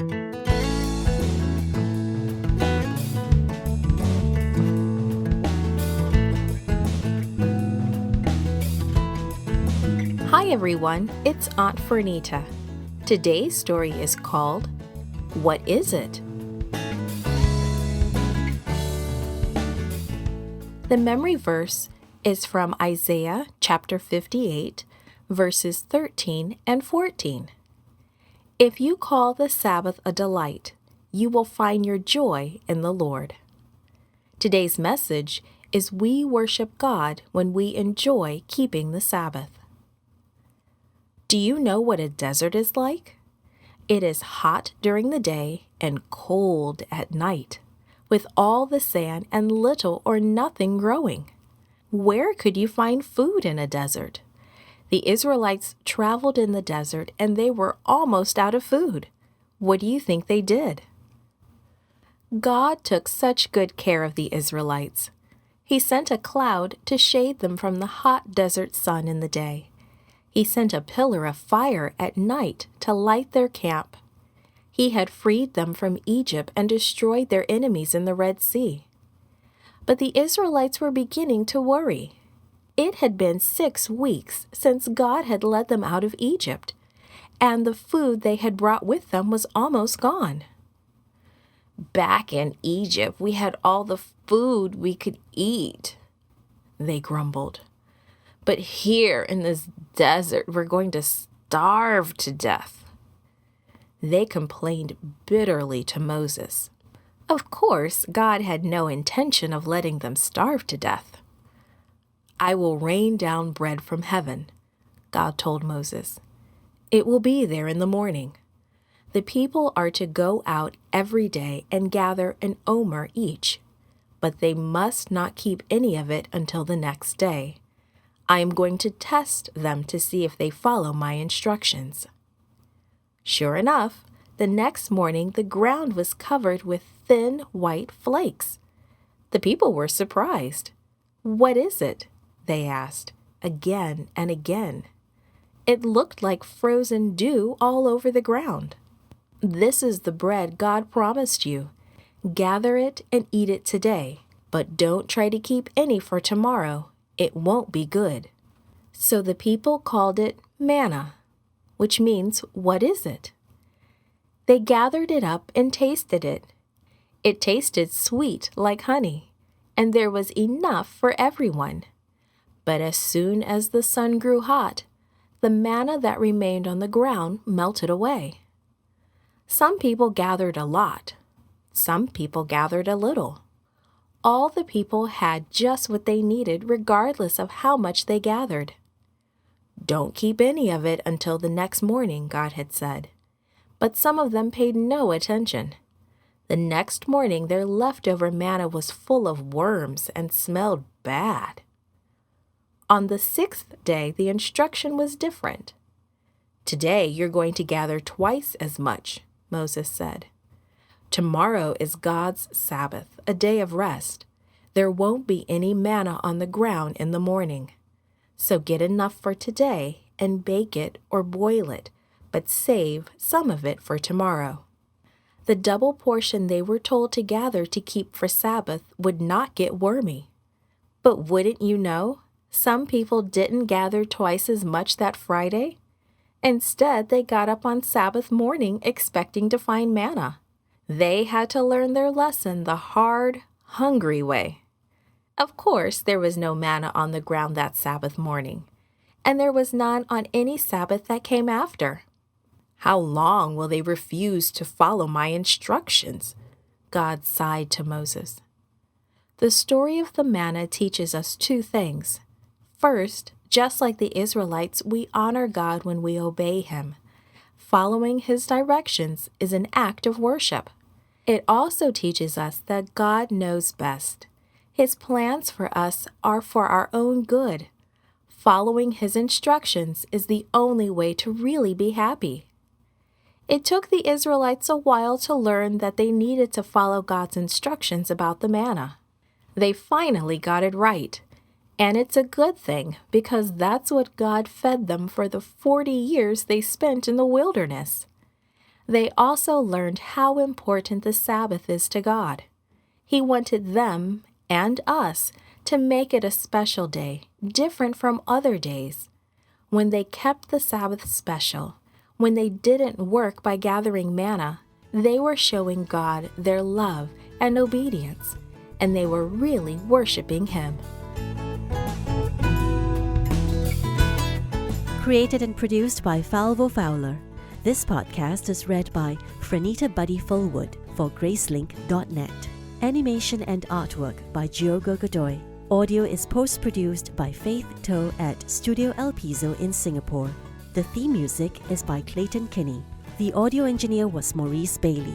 Hi everyone, it's Aunt Fernita. Today's story is called, What Is It? The memory verse is from Isaiah chapter 58, verses 13 and 14. If you call the Sabbath a delight, you will find your joy in the Lord. Today's message is we worship God when we enjoy keeping the Sabbath. Do you know what a desert is like? It is hot during the day and cold at night, with all the sand and little or nothing growing. Where could you find food in a desert? The Israelites traveled in the desert and they were almost out of food. What do you think they did? God took such good care of the Israelites. He sent a cloud to shade them from the hot desert sun in the day. He sent a pillar of fire at night to light their camp. He had freed them from Egypt and destroyed their enemies in the Red Sea. But the Israelites were beginning to worry. It had been 6 weeks since God had led them out of Egypt, and the food they had brought with them was almost gone. Back in Egypt, we had all the food we could eat, they grumbled. But here in this desert, we're going to starve to death. They complained bitterly to Moses. Of course, God had no intention of letting them starve to death. I will rain down bread from heaven, God told Moses. It will be there in the morning. The people are to go out every day and gather an omer each, but they must not keep any of it until the next day. I am going to test them to see if they follow my instructions. Sure enough, the next morning the ground was covered with thin white flakes. The people were surprised. What is it? They asked, again and again. It looked like frozen dew all over the ground. This is the bread God promised you. Gather it and eat it today, but don't try to keep any for tomorrow. It won't be good. So the people called it manna, which means, what is it? They gathered it up and tasted it. It tasted sweet like honey, and there was enough for everyone. But as soon as the sun grew hot, the manna that remained on the ground melted away. Some people gathered a lot. Some people gathered a little. All the people had just what they needed regardless of how much they gathered. Don't keep any of it until the next morning, God had said. But some of them paid no attention. The next morning their leftover manna was full of worms and smelled bad. On the 6th day, the instruction was different. Today you're going to gather twice as much, Moses said. Tomorrow is God's Sabbath, a day of rest. There won't be any manna on the ground in the morning. So get enough for today and bake it or boil it, but save some of it for tomorrow. The double portion they were told to gather to keep for Sabbath would not get wormy. But wouldn't you know, some people didn't gather twice as much that Friday. Instead, they got up on Sabbath morning expecting to find manna. They had to learn their lesson the hard, hungry way. Of course, there was no manna on the ground that Sabbath morning, and there was none on any Sabbath that came after. How long will they refuse to follow my instructions? God sighed to Moses. The story of the manna teaches us 2 things. First, just like the Israelites, we honor God when we obey Him. Following His directions is an act of worship. It also teaches us that God knows best. His plans for us are for our own good. Following His instructions is the only way to really be happy. It took the Israelites a while to learn that they needed to follow God's instructions about the manna. They finally got it right. And it's a good thing because that's what God fed them for the 40 years they spent in the wilderness. They also learned how important the Sabbath is to God. He wanted them and us to make it a special day, different from other days. When they kept the Sabbath special, when they didn't work by gathering manna, they were showing God their love and obedience, and they were really worshiping Him. Created and produced by Falvo Fowler. This podcast is read by Franita Buddy Fullwood for Gracelink.net. Animation and artwork by Giogo Godoy. Audio is post-produced by Faith To at Studio El Piso in Singapore. The theme music is by Clayton Kinney. The audio engineer was Maurice Bailey.